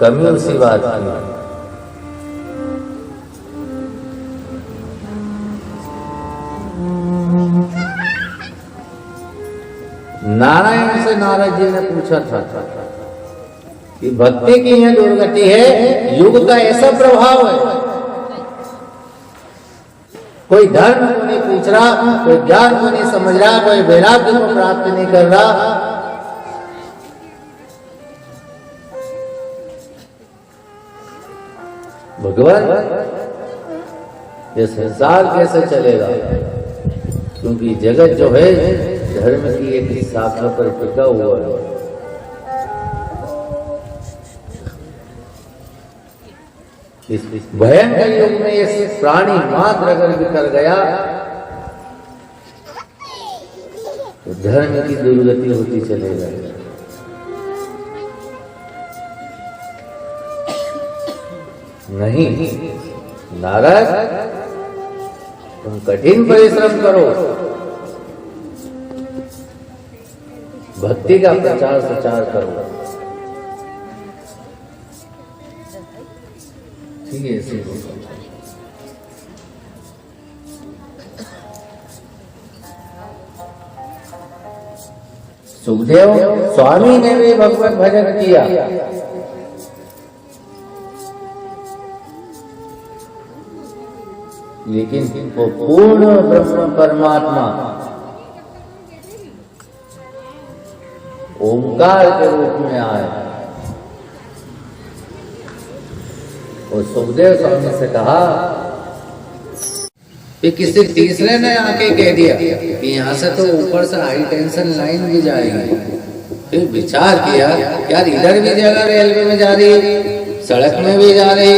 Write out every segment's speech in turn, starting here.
कमी उसी बात की। नारायण से नारद जी ने पूछा था कि भक्ति की यह दुर्गति है, युग का ऐसा प्रभाव है। कोई धर्म को नहीं पूछ रहा, कोई ज्ञान को नहीं समझ रहा, कोई वैराग्य को प्राप्त नहीं कर रहा। भगवान ये संसार कैसे चलेगा? क्योंकि जगत जो है धर्म की एक शाखा पर टिका हुआ है। इस भयंकर युग में ये प्राणी मात्र अगर बिखर गया तो धर्म की दुर्गति होती चलेगा। नहीं नारद, तुम कठिन परिश्रम करो, भक्ति का प्रचार प्रचार करो। ठीक है, सुखदेव स्वामी ने भी भगवत भजन किया, लेकिन वो पूर्ण ब्रह्म परमात्मा ओंकार के रूप में आए। और सुखदेव स्वामी से कहा कि किसी तीसरे ने आके कह दिया कि यहाँ से तो ऊपर से हाई टेंशन लाइन भी जाएगी। फिर विचार किया, यार इधर भी जगह रेलवे में जा रही, सड़क में भी जा रही,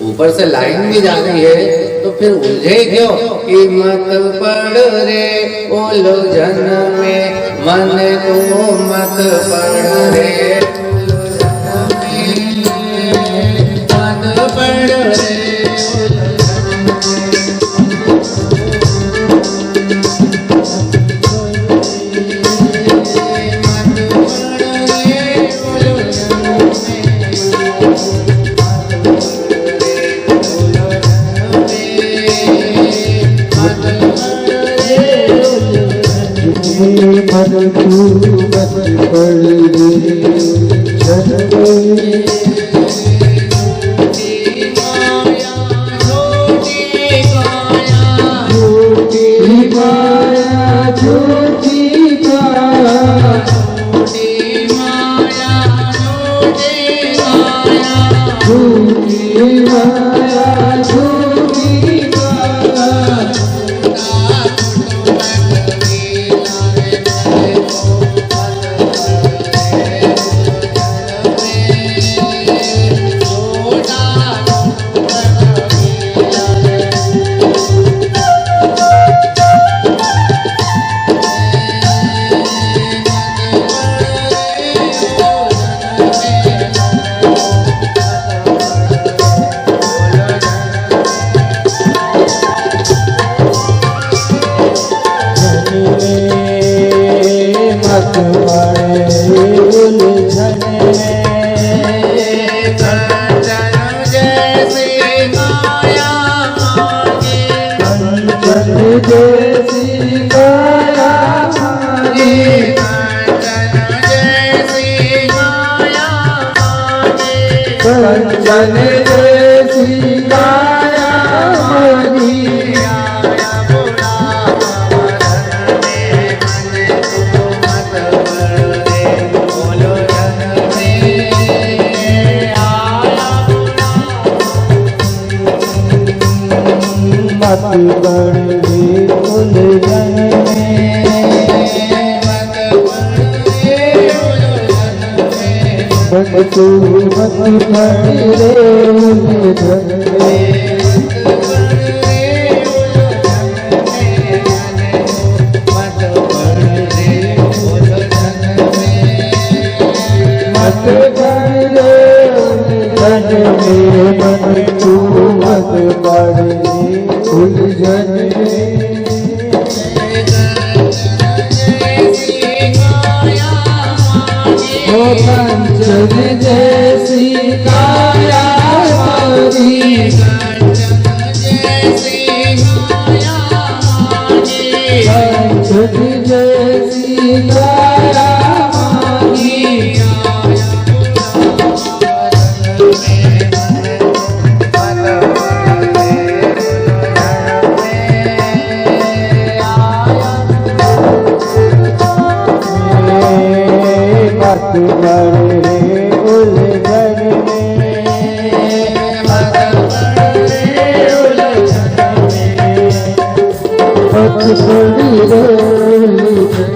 ऊपर से लाइन भी जा रही है, तो फिर उलझे क्यों? कि मत पड़ रे उलझन में, मन को मत पड़ रे मत पड़ रे। तू मत पड़ रे उलझन में, मत पड़ रे उलझन में, मन तू मत पड़ रे उलझन में। ओ कंचन जैसी काया हमारी, कंचन जैसी काया हमारी। मत पड़ रे उलझन में, मत पड़ रे उलझन में, मत पड़ रे उलझन में।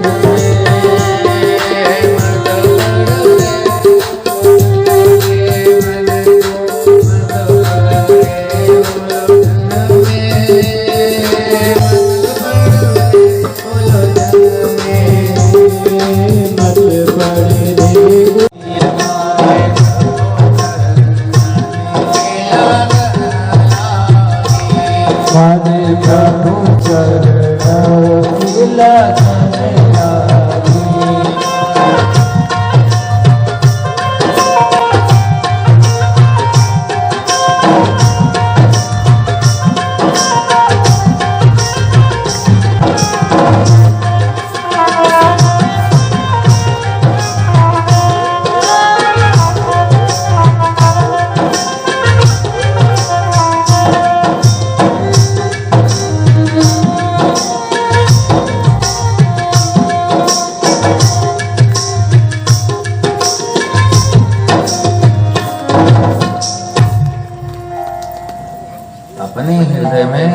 अपने हृदय में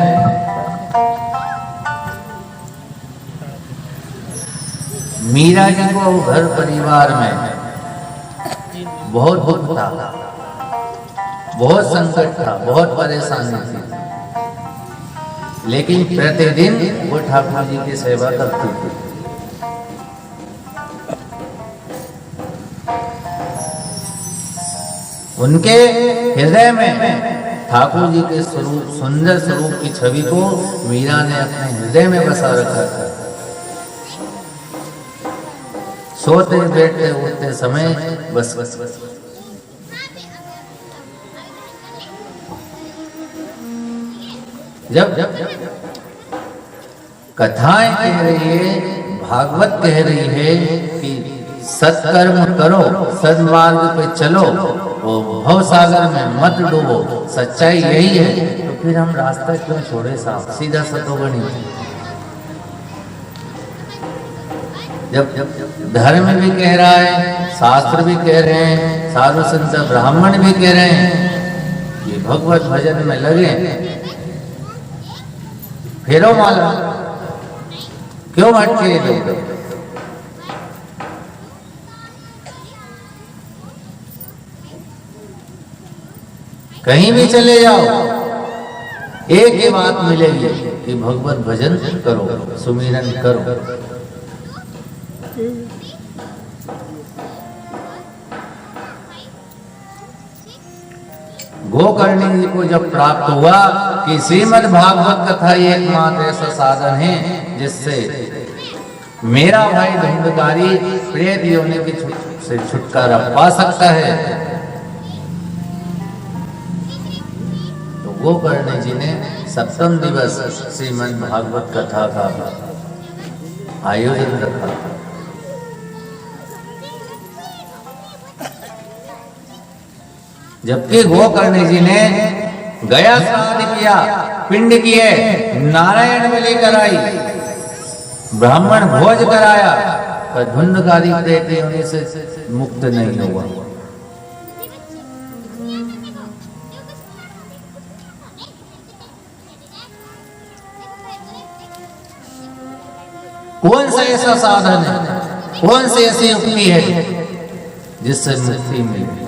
मीरा जी को घर परिवार में बहुत दुख था, बहुत संकट था, बहुत परेशानी थी, लेकिन प्रतिदिन वो ठाकुर जी की सेवा करती थी। उनके हृदय में ठाकुर जी के स्वरूप, सुंदर स्वरूप की छवि को मीरा ने अपने हृदय में बसा रखा था। सोते बैठते उठते समय बस बस बस जब कथाएं कह रही है, भागवत कह रही है कि सत्कर्म करो, सन्मार्ग पे चलो, वो भव सागर में मत डूबो, सच्चाई यही है, तो फिर हम रास्ता क्यों छोड़े साहब, सीधा सतोगुणी। जब धर्म भी कह रहा है, शास्त्र भी कह रहे हैं, साधु संत ब्राह्मण भी कह रहे हैं ये भगवत भजन में लगे, फेरो माला क्यों भटके लोग। कहीं भी चले जाओ एक ही बात मिलेगी कि भगवत भजन करो, सुमिरन करो। गोकर्णी जी को जब प्राप्त हुआ कि श्रीमद् भागवत कथा एकमात्र ऐसा साधन है जिससे मेरा भाई धुंधकारी प्रेत योनि की से छुटकारा पा सकता है, तो गोकर्णी जी ने सप्तम दिवस श्रीमद् भागवत कथा का आयोजन रखा। जबकि गोकर्णी जी ने गया श्राद्ध किया, पिंड किए, नारायण में लेकर आई, ब्राह्मण भोज कराया, पर धुंधकारी प्रेत योनि से मुक्त नहीं हुआ। कौन सा ऐसा साधन है, कौन सी ऐसी युक्ति है जिससे मुक्ति मिले?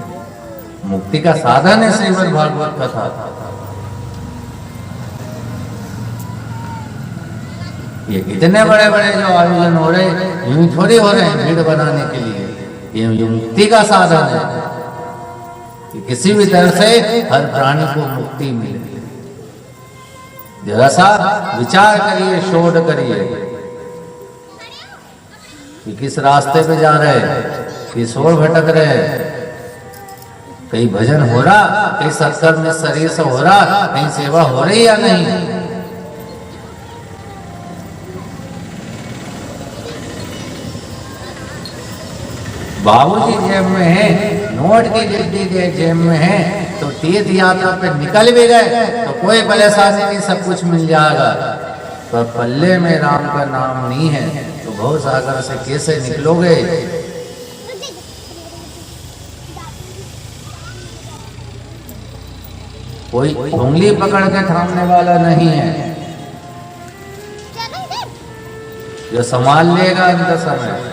मुक्ति का साधन है श्रीमद् भागवत कथा। ये इतने बड़े बड़े जो आयोजन हो रहे यूं थोड़ी हो रहे हैं भीड़ बनाने के लिए, ये मुक्ति का साधन है कि किसी भी तरह से हर प्राणी को मुक्ति मिले। जरा सा विचार करिए, शोध करिए कि किस रास्ते पे जा रहे हैं, किस ओर भटक रहे हैं। कहीं भजन हो रहा, कहीं सत्संग में शरीर से हो रहा, कहीं सेवा हो रही या नहीं। बाबूजी जेब में है, नोट की डिब्बी जेब में है, तो तीर्थ यात्रा पे निकल भी गए तो कोई परेशानी नहीं, सब कुछ मिल जाएगा। पर पल्ले में राम का नाम नहीं है तो भव सागर से कैसे निकलोगे। कोई उंगली पकड़ के थामने वाला नहीं है जो संभाल लेगा अंत समय।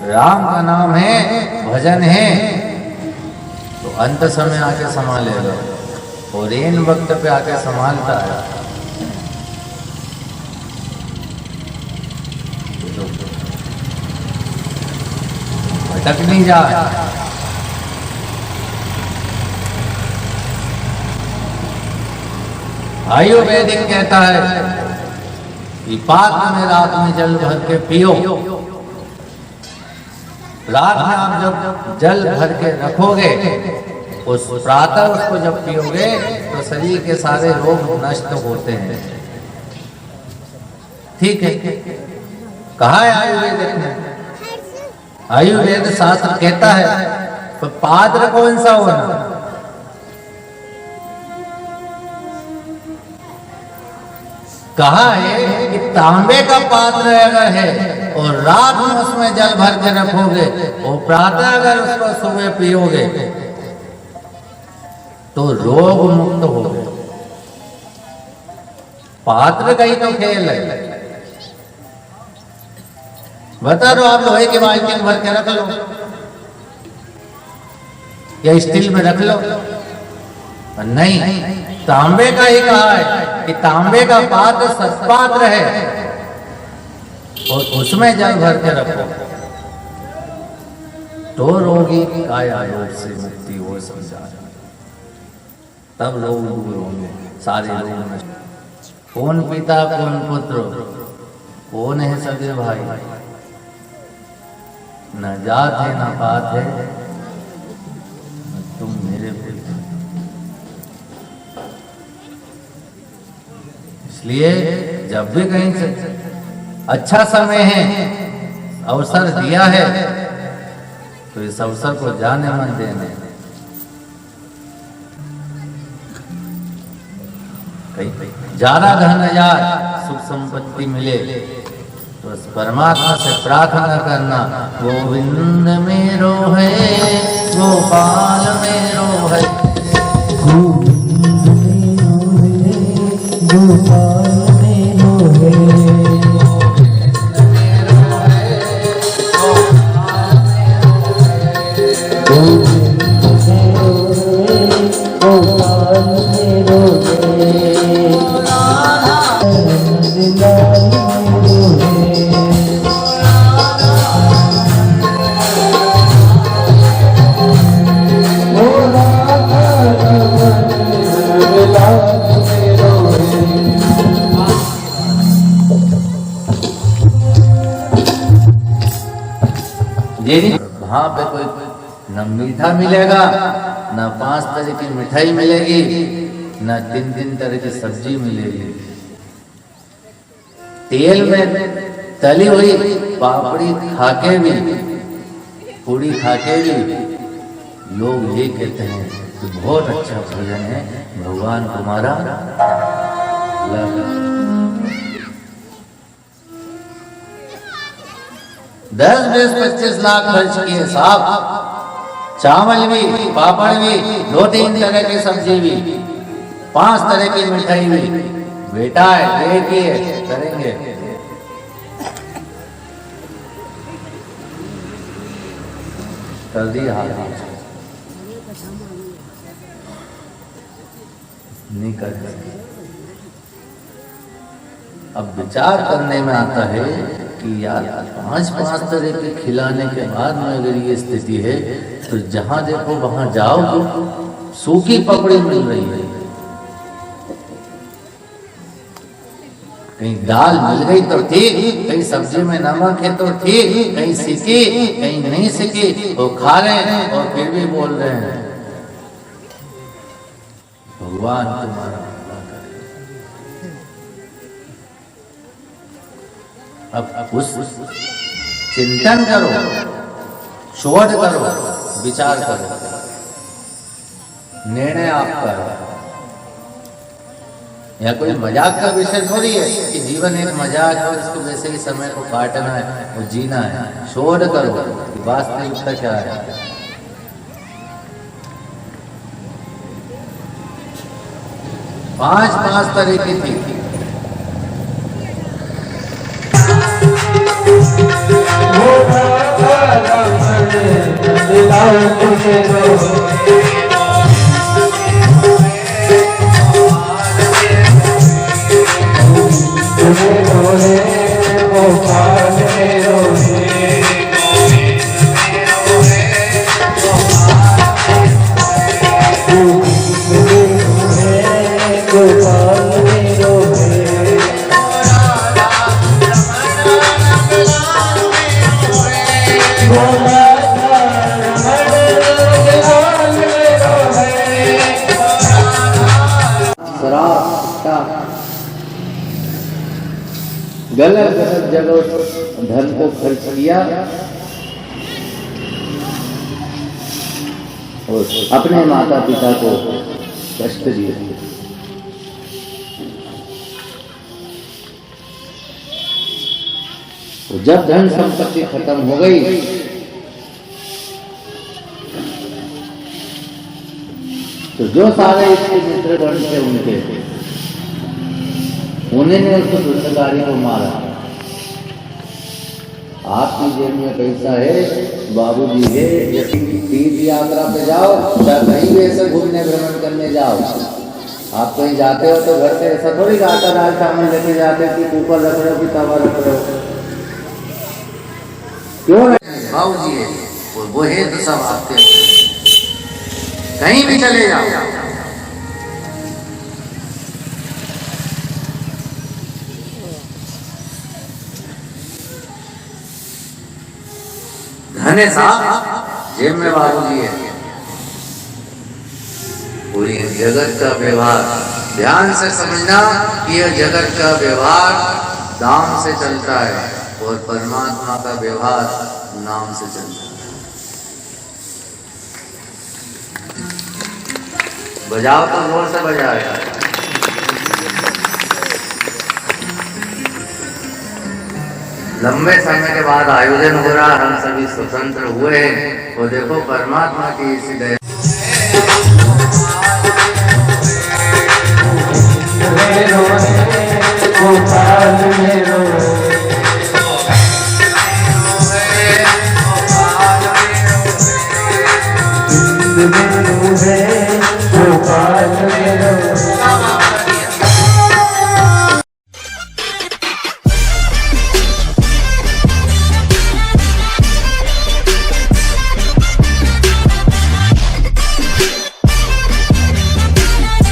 राम का नाम है, भजन है, तो अंत समय आके संभालेगा और इन वक्त पे आके संभालता है। भटक नहीं जाए। आयुर्वेदिक कहता है कि पात्र में रात में जल भर के पियो। रात में आप जब जल भर के रखोगे, उस प्रातः उसको जब पियोगे तो शरीर के सारे रोग नष्ट होते हैं। ठीक है, कहा है आयुर्वेद ने, आयुर्वेद शास्त्र कहता है तो पात्र कौन सा होना। कहा है कि तांबे का पात्र अगर है और रात में उसमें जल भर के रखोगे और प्रातः अगर उसको सुबह पियोगे तो रोग मुक्त होगे। पात्र का ही तो खेल है। बता दो, आप लोहे की बाल्टी भर के रख लो या स्टील में रख लो, नहीं, तांबे का ही कहा है कि तांबे का पात्र सत्पात्र है और उसमें जल भर के रखो तो रोगी काया रोग से मुक्ति हो संसार, तब रोग दूर होंगे सारे रोग। कौन पिता कौन पुत्र, कौन है सगे भाई, न जात है न पात है, तुम मेरे पुत्र। इसलिए जब भी कहीं से अच्छा समय है, अवसर दिया है, तो इस अवसर को जाने मन देने। ज्यादा धन हजार सुख संपत्ति मिले तो बस परमात्मा से प्रार्थना करना, गोविंद मेरो है, गोपाल मेरो है, गोपाल मेरो है। वहां पे कोई न मीठा मिलेगा, न 5 तरह की मिठाई मिलेगी, न 3 तरह की सब्जी मिलेगी। तेल में तली हुई पापड़ी खाके भी, पूड़ी खाके भी लोग ये कहते हैं कि बहुत अच्छा भोजन है, भगवान तुम्हारा लग। 10, 20, 25 लाख खर्च किए साहब, चावल भी, पापड़ भी, 2-3 तरह की सब्जी भी, 5 तरह की मिठाई भी। बेटा है, देखिए करेंगे। कर दिया नहीं कर। अब विचार करने में आता है कि यार 5-5 तरह के खिलाने के बाद में अगर ये स्थिति है तो जहां देखो वहां जाओ तो सूखी पकड़ी मिल रही है। कहीं दाल मिल गई तो ठीक, कहीं सब्जी में नमक है तो ठीक, कहीं सीखी कहीं नहीं सीखी, वो खा रहे हैं और फिर भी बोल रहे हैं भगवान तुम्हारा भला करे। अब उस चिंतन करो, शोध करो, विचार करो, निर्णय आपका है। या कोई मजाक का विषय थोड़ी है कि जीवन एक मजाक है और इसको वैसे ही समय को काटना है और जीना है। शोध करो कि वास्तविकता क्या है। पांच तरह की थी। गलत गलत जगह धन को खर्च किया और अपने माता पिता को कष्ट दिए। तो जब धन संपत्ति खत्म हो गई तो जो सारे इसके मित्रगण थे उन्होंने उसको दुष्टकारी को मारा। आपकी जेब में पैसा है, बाबूजी है, या तीर्थ यात्रा पे जाओ या कहीं भी ऐसे घूमने भ्रमण करने जाओ। आप कहीं जाते हो तो घर से ऐसा थोड़ी आटा दाल चावल लेके जाते कि कुकर रख रहे हो कि तवा रख रहे हो। क्यों बाबूजी है वो है तो सब आपके, कहीं भी चले जाओ। धने साहब जेब में बाबूजी है। पूरी जगत का व्यवहार ध्यान से समझना कि यह जगत का व्यवहार दाम से चलता है और परमात्मा का व्यवहार नाम से चलता है। बजाओ तो जोर से बजाओ। लंबे समय के बाद आयोजन हो रहा, हम सभी स्वतंत्र हुए और देखो परमात्मा की इसी दया। गोपाल